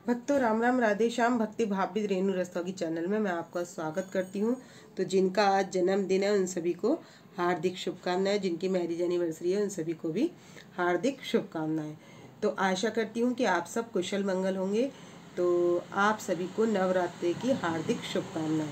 भक्तों राम राम, राधे श्याम। भक्ति भाभी रेणु रस्तोगी चैनल में मैं आपका स्वागत करती हूँ। तो जिनका आज जन्मदिन है उन सभी को हार्दिक शुभकामनाएं, जिनकी मैरिज एनिवर्सरी है उन सभी को भी हार्दिक शुभकामनाएं। तो आशा करती हूँ कि आप सब कुशल मंगल होंगे। तो आप सभी को नवरात्रि की हार्दिक शुभकामनाएं।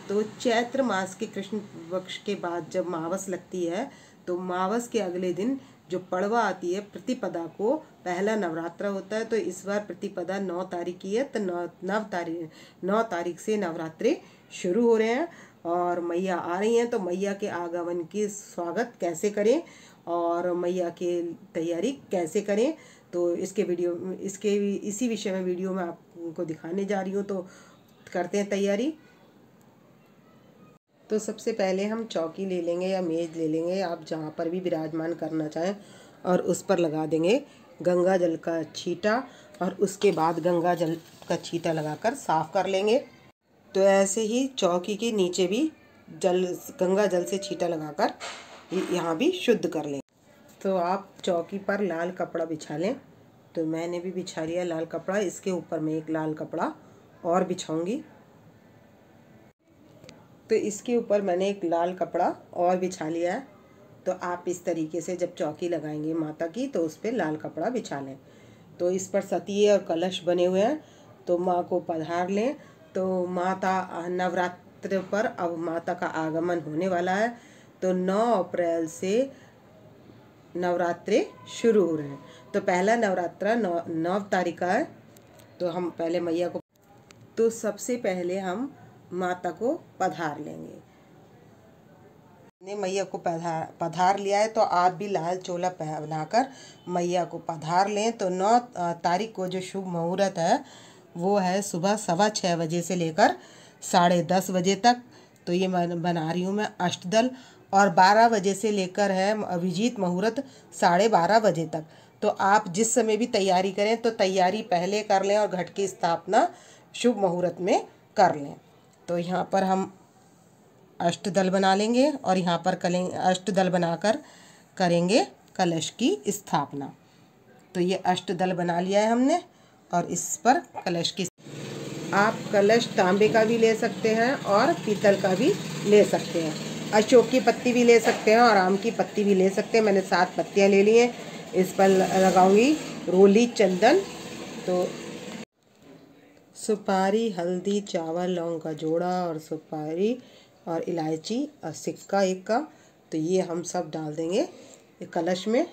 तो चैत्र मास के कृष्ण पक्ष के बाद जब मावस लगती है तो मावस के अगले दिन जो पड़वा आती है प्रतिपदा को पहला नवरात्र होता है। तो इस बार प्रतिपदा 9 तारीख की है। तो 9 तारीख से नवरात्रे शुरू हो रहे हैं और मैया आ रही हैं। तो मैया के आगमन की स्वागत कैसे करें और मैया की तैयारी कैसे करें, तो इसी विषय में वीडियो में आपको दिखाने जा रही हूँ। तो करते हैं तैयारी। तो सबसे पहले हम चौकी ले लेंगे या मेज ले लेंगे, आप जहाँ पर भी विराजमान करना चाहें, और उस पर लगा देंगे गंगा जल का छींटा। और उसके बाद गंगा जल का छींटा लगाकर साफ कर लेंगे। तो ऐसे ही चौकी के नीचे भी गंगा जल से छींटा लगाकर यहाँ भी शुद्ध कर लेंगे। तो आप चौकी पर लाल कपड़ा बिछा लें। तो मैंने भी बिछा लिया लाल कपड़ा। इसके ऊपर मैं एक लाल कपड़ा और बिछाऊंगी। तो इसके ऊपर मैंने एक लाल कपड़ा और बिछा लिया है। तो आप इस तरीके से जब चौकी लगाएंगे माता की तो उस पर लाल कपड़ा बिछा लें। तो इस पर सतिये और कलश बने हुए हैं। तो माँ को पधार लें। तो माता नवरात्र पर अब माता का आगमन होने वाला है। तो 9 अप्रैल से नवरात्रे शुरू हो रहे हैं। तो पहला नवरात्रा 9 तारीख का है। तो हम पहले मैया को, तो सबसे पहले हम माता को पधार लेंगे। ने मैया को पधार लिया है तो आप भी लाल चोला पहनाकर मैया को पधार लें। तो 9 तारीख को जो शुभ मुहूर्त है वो है सुबह 6:15 बजे से लेकर 10:30 बजे तक। तो ये बना रही हूँ मैं अष्टदल। और 12 बजे से लेकर है अभिजीत मुहूर्त 12:30 बजे तक। तो आप जिस समय भी तैयारी करें तो तैयारी पहले कर लें और घट की स्थापना शुभ मुहूर्त में कर लें। तो यहाँ पर हम अष्टदल बना लेंगे और यहाँ पर अष्टदल बनाकर करेंगे कलश की स्थापना। तो ये अष्टदल बना लिया है हमने और इस पर कलश की, आप कलश तांबे का भी ले सकते हैं और पीतल का भी ले सकते हैं। अशोक की पत्ती भी ले सकते हैं और आम की पत्ती भी ले सकते हैं। मैंने 7 पत्तियाँ ले ली हैं। इस पर लगाऊंगी रोली चंदन। तो सुपारी, हल्दी, चावल, लौंग का जोड़ा और सुपारी और इलायची और सिक्का एक का। तो ये हम सब डाल देंगे कलश में।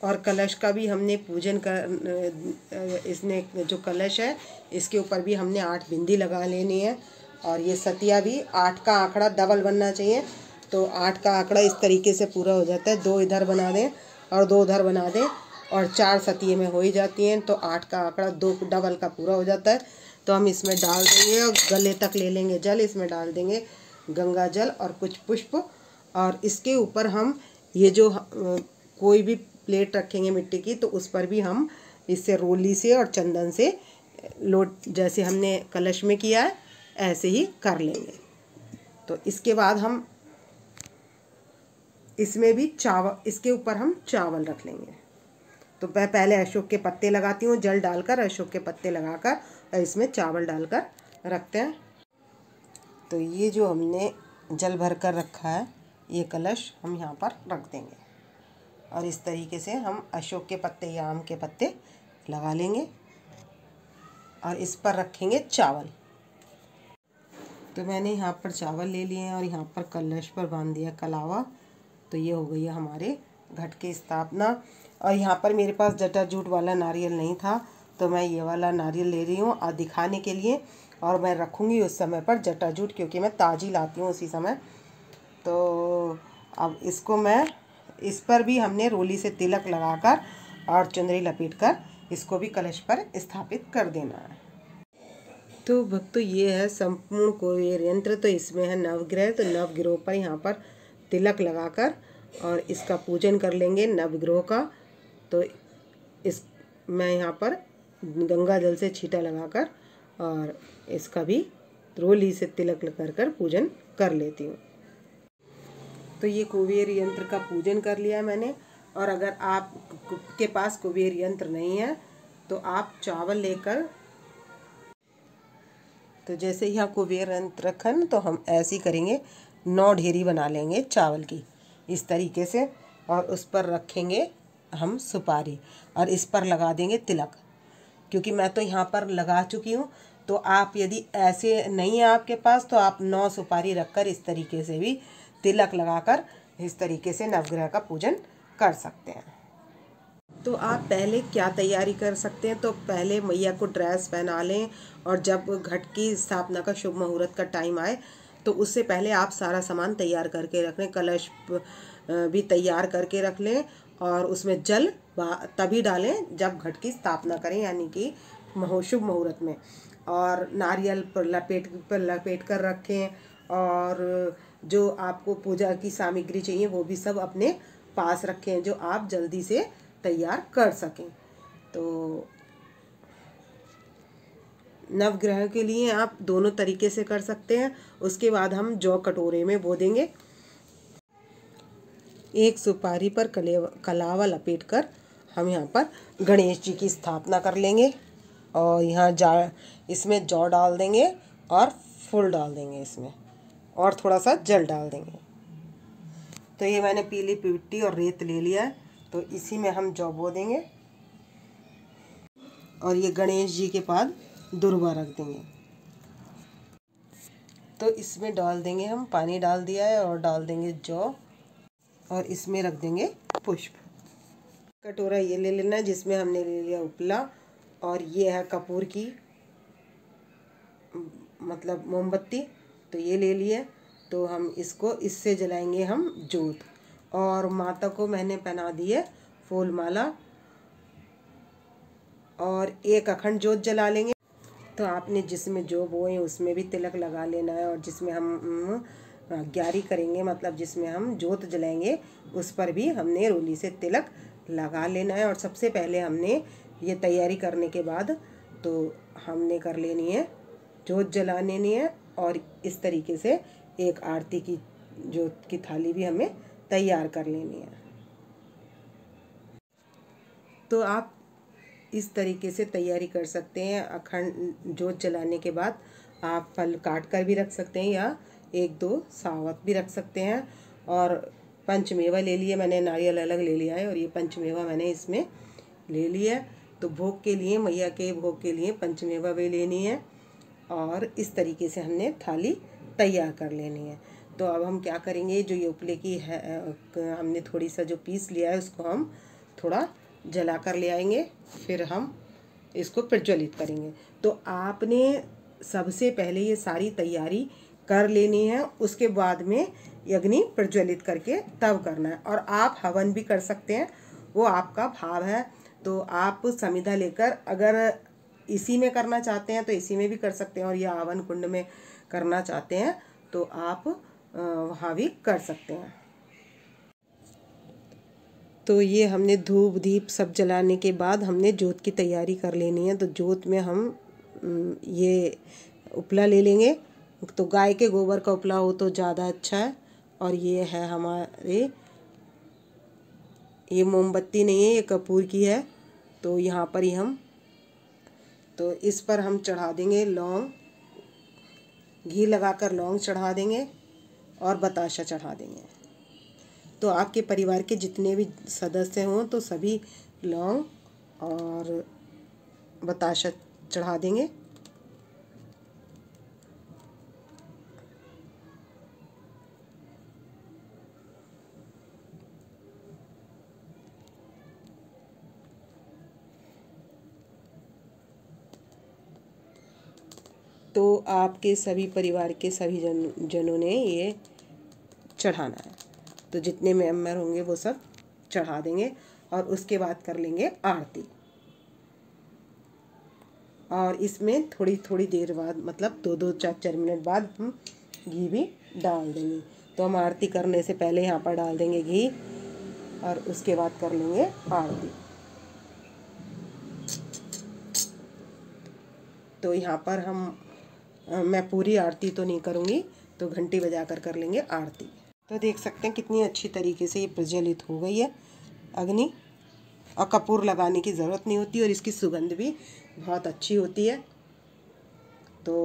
और कलश का भी हमने पूजन कर, इसने जो कलश है इसके ऊपर भी हमने 8 बिंदी लगा लेनी है। और ये सतिया भी 8 का आंकड़ा डबल बनना चाहिए। तो 8 का आंकड़ा इस तरीके से पूरा हो जाता है। 2 इधर बना दें और 2 उधर बना दें और 4 सतिये में हो ही जाती हैं। तो 8 का आंकड़ा 2 डबल का पूरा हो जाता है। तो हम इसमें डाल देंगे और गले तक ले लेंगे जल। इसमें डाल देंगे गंगा जल और कुछ पुष्प। और इसके ऊपर हम ये जो कोई भी प्लेट रखेंगे मिट्टी की तो उस पर भी हम इससे रोली से और चंदन से लोट, जैसे हमने कलश में किया है ऐसे ही कर लेंगे। तो इसके बाद हम इसमें भी चावल, इसके ऊपर हम चावल रख लेंगे। तो मैं पहले अशोक के पत्ते लगाती हूँ, जल डालकर अशोक के पत्ते लगाकर और इसमें चावल डालकर रखते हैं। तो ये जो हमने जल भर कर रखा है ये कलश हम यहाँ पर रख देंगे और इस तरीके से हम अशोक के पत्ते या आम के पत्ते लगा लेंगे और इस पर रखेंगे चावल। तो मैंने यहाँ पर चावल ले लिए हैं और यहाँ पर कलश पर बांध दिया कलावा। तो ये हो गई है हमारे घट की स्थापना। और यहाँ पर मेरे पास जटाजूट वाला नारियल नहीं था तो मैं ये वाला नारियल ले रही हूँ और दिखाने के लिए। और मैं रखूँगी उस समय पर जटाजूट, क्योंकि मैं ताज़ी लाती हूँ उसी समय। तो अब इसको मैं, इस पर भी हमने रोली से तिलक लगाकर और चुनरी लपेटकर इसको भी कलश पर स्थापित कर देना है। तो भक्तों ये है संपूर्ण कुबेर यंत्र। तो इसमें है नवग्रह। तो नवग्रहों पर यहाँ पर तिलक लगाकर और इसका पूजन कर लेंगे नवग्रह का। तो इस मैं यहाँ पर गंगा जल से छींटा लगाकर और इसका भी रोली से तिलक लगाकर पूजन कर लेती हूँ। तो ये कुबेर यंत्र का पूजन कर लिया है मैंने। और अगर आप के पास कुबेर यंत्र नहीं है तो आप चावल लेकर, तो जैसे यहाँ कुबेर यंत्र रखन तो हम ऐसे ही करेंगे, 9 ढेरी बना लेंगे चावल की इस तरीके से, और उस पर रखेंगे हम सुपारी और इस पर लगा देंगे तिलक। क्योंकि मैं तो यहाँ पर लगा चुकी हूँ, तो आप यदि ऐसे नहीं है आपके पास तो आप 9 सुपारी रखकर इस तरीके से भी तिलक लगाकर इस तरीके से नवग्रह का पूजन कर सकते हैं। तो आप पहले क्या तैयारी कर सकते हैं, तो पहले मैया को ड्रेस पहना लें, और जब घट की स्थापना का शुभ मुहूर्त का टाइम आए तो उससे पहले आप सारा सामान तैयार करके रख लें। कलश भी तैयार करके रख लें, और उसमें जल तभी डालें जब घट की स्थापना करें, यानी कि शुभ मुहूर्त में। और नारियल पर लपेट कर रखें, और जो आपको पूजा की सामग्री चाहिए वो भी सब अपने पास रखें, जो आप जल्दी से तैयार कर सकें। तो नवग्रह के लिए आप दोनों तरीके से कर सकते हैं। उसके बाद हम जौ कटोरे में बो देंगे। एक सुपारी पर कलावा लपेट कर हम यहाँ पर गणेश जी की स्थापना कर लेंगे, और यहाँ इसमें जौ डाल देंगे और फूल डाल देंगे इसमें, और थोड़ा सा जल डाल देंगे। तो ये मैंने पीली मिट्टी और रेत ले लिया है, तो इसी में हम जौ बो देंगे, और ये गणेश जी के पास दुर्वा रख देंगे। तो इसमें डाल देंगे, हम पानी डाल दिया है, और डाल देंगे जौ, और इसमें रख देंगे पुष्प। कटोरा ये ले लेना है जिसमें हमने ले लिया उपला, और ये है कपूर की मतलब मोमबत्ती, तो ये ले लिए। तो हम इसको इससे जलाएंगे हम जोत, और माता को मैंने पहना दी है फूल माला, और एक अखंड जोत जला लेंगे। तो आपने जिसमें जो बोए उसमें भी तिलक लगा लेना है, और जिसमें हम ग्यारी करेंगे मतलब जिसमें हम जोत जलाएंगे उस पर भी हमने रोली से तिलक लगा लेना है। और सबसे पहले हमने ये तैयारी करने के बाद तो हमने कर लेनी है जोत जला लेनी है, और इस तरीके से एक आरती की जोत की थाली भी हमें तैयार कर लेनी है। तो आप इस तरीके से तैयारी कर सकते हैं। अखंड जोत जलाने के बाद आप फल काट कर भी रख सकते हैं, या 1-2 सावत भी रख सकते हैं। और पंचमेवा ले लिए मैंने, नारियल अलग ले लिया है, और ये पंचमेवा मैंने इसमें ले लिया है। तो भोग के लिए, मैया के भोग के लिए पंचमेवा भी लेनी है, और इस तरीके से हमने थाली तैयार कर लेनी है। तो अब हम क्या करेंगे, जो ये उपले की है हमने थोड़ी सा जो पीस लिया है उसको हम थोड़ा जला कर ले आएंगे, फिर हम इसको प्रज्वलित करेंगे। तो आपने सबसे पहले ये सारी तैयारी कर लेनी है, उसके बाद में अग्नि प्रज्वलित करके तब करना है। और आप हवन भी कर सकते हैं, वो आपका भाव है। तो आप समिधा लेकर अगर इसी में करना चाहते हैं तो इसी में भी कर सकते हैं, और या हवन कुंड में करना चाहते हैं तो आप वहाँ भी कर सकते हैं। तो ये हमने धूप दीप सब जलाने के बाद हमने जोत की तैयारी कर लेनी है। तो जोत में हम ये उपला ले लेंगे, तो गाय के गोबर का उपला हो तो ज़्यादा अच्छा है। और ये है हमारे, ये मोमबत्ती नहीं है, ये कपूर की है। तो यहाँ पर ही हम, तो इस पर हम चढ़ा देंगे लौंग, घी लगाकर लौंग चढ़ा देंगे, और बताशा चढ़ा देंगे। तो आपके परिवार के जितने भी सदस्य हों तो सभी लौंग और बताशा चढ़ा देंगे। तो आपके सभी परिवार के सभी जनों ने ये चढ़ाना है। तो जितने मेंबर होंगे वो सब चढ़ा देंगे, और उसके बाद कर लेंगे आरती। और इसमें थोड़ी थोड़ी देर बाद मतलब 2-2 4-4 मिनट बाद हम घी भी डाल देंगे। तो हम आरती करने से पहले यहाँ पर डाल देंगे घी, और उसके बाद कर लेंगे आरती। तो यहाँ पर मैं पूरी आरती तो नहीं करूँगी, तो घंटी बजा कर लेंगे आरती। तो देख सकते हैं कितनी अच्छी तरीके से ये प्रज्वलित हो गई है अग्नि। और कपूर लगाने की ज़रूरत नहीं होती और इसकी सुगंध भी बहुत अच्छी होती है। तो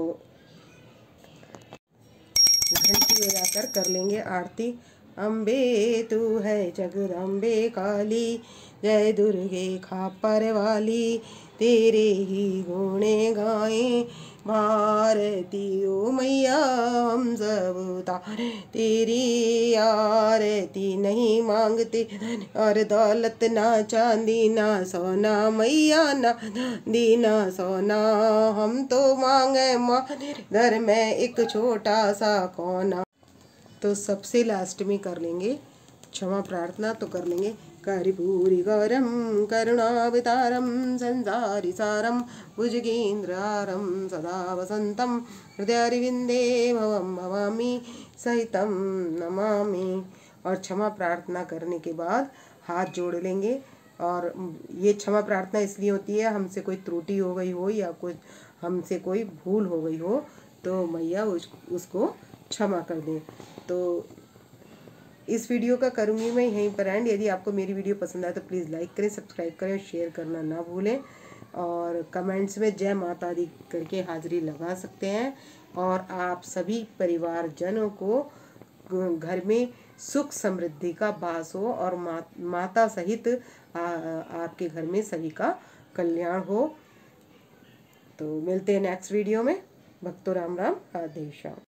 घंटी बजाकर कर लेंगे आरती। अम्बे तू है जगदम्बे काली, जय दुर्गे खापर वाली, तेरे ही गुणे गाए भारती ओ मैया हम सब उतारे तेरी आरती। नहीं मांगते और दौलत ना चांदी ना सोना मैया, ना चांदी ना सोना, हम तो मांगे माँ घर में एक छोटा सा कोना। तो सबसे लास्ट में कर लेंगे क्षमा प्रार्थना। तो कर लेंगे कर्पूरी गौरम करुणावतारम संसारी सारम भुजगेन्द्रहारम सदा वसंतम हृदयारविंदे भवम भवामी सहितम नमामि। और क्षमा प्रार्थना करने के बाद हाथ जोड़ लेंगे। और ये क्षमा प्रार्थना इसलिए होती है, हमसे कोई त्रुटि हो गई हो या कुछ हमसे कोई भूल हो गई हो तो मैया उसको क्षमा कर दें। तो इस वीडियो का करूँगी मैं यहीं पर एंड। यदि आपको मेरी वीडियो पसंद आए तो प्लीज़ लाइक करें, सब्सक्राइब करें और शेयर करना ना भूलें। और कमेंट्स में जय माता दी करके हाजिरी लगा सकते हैं। और आप सभी परिवारजनों को घर में सुख समृद्धि का वास हो और माता सहित आपके घर में सभी का कल्याण हो। तो मिलते हैं नेक्स्ट वीडियो में। भक्तों राम राम, राधे श्याम।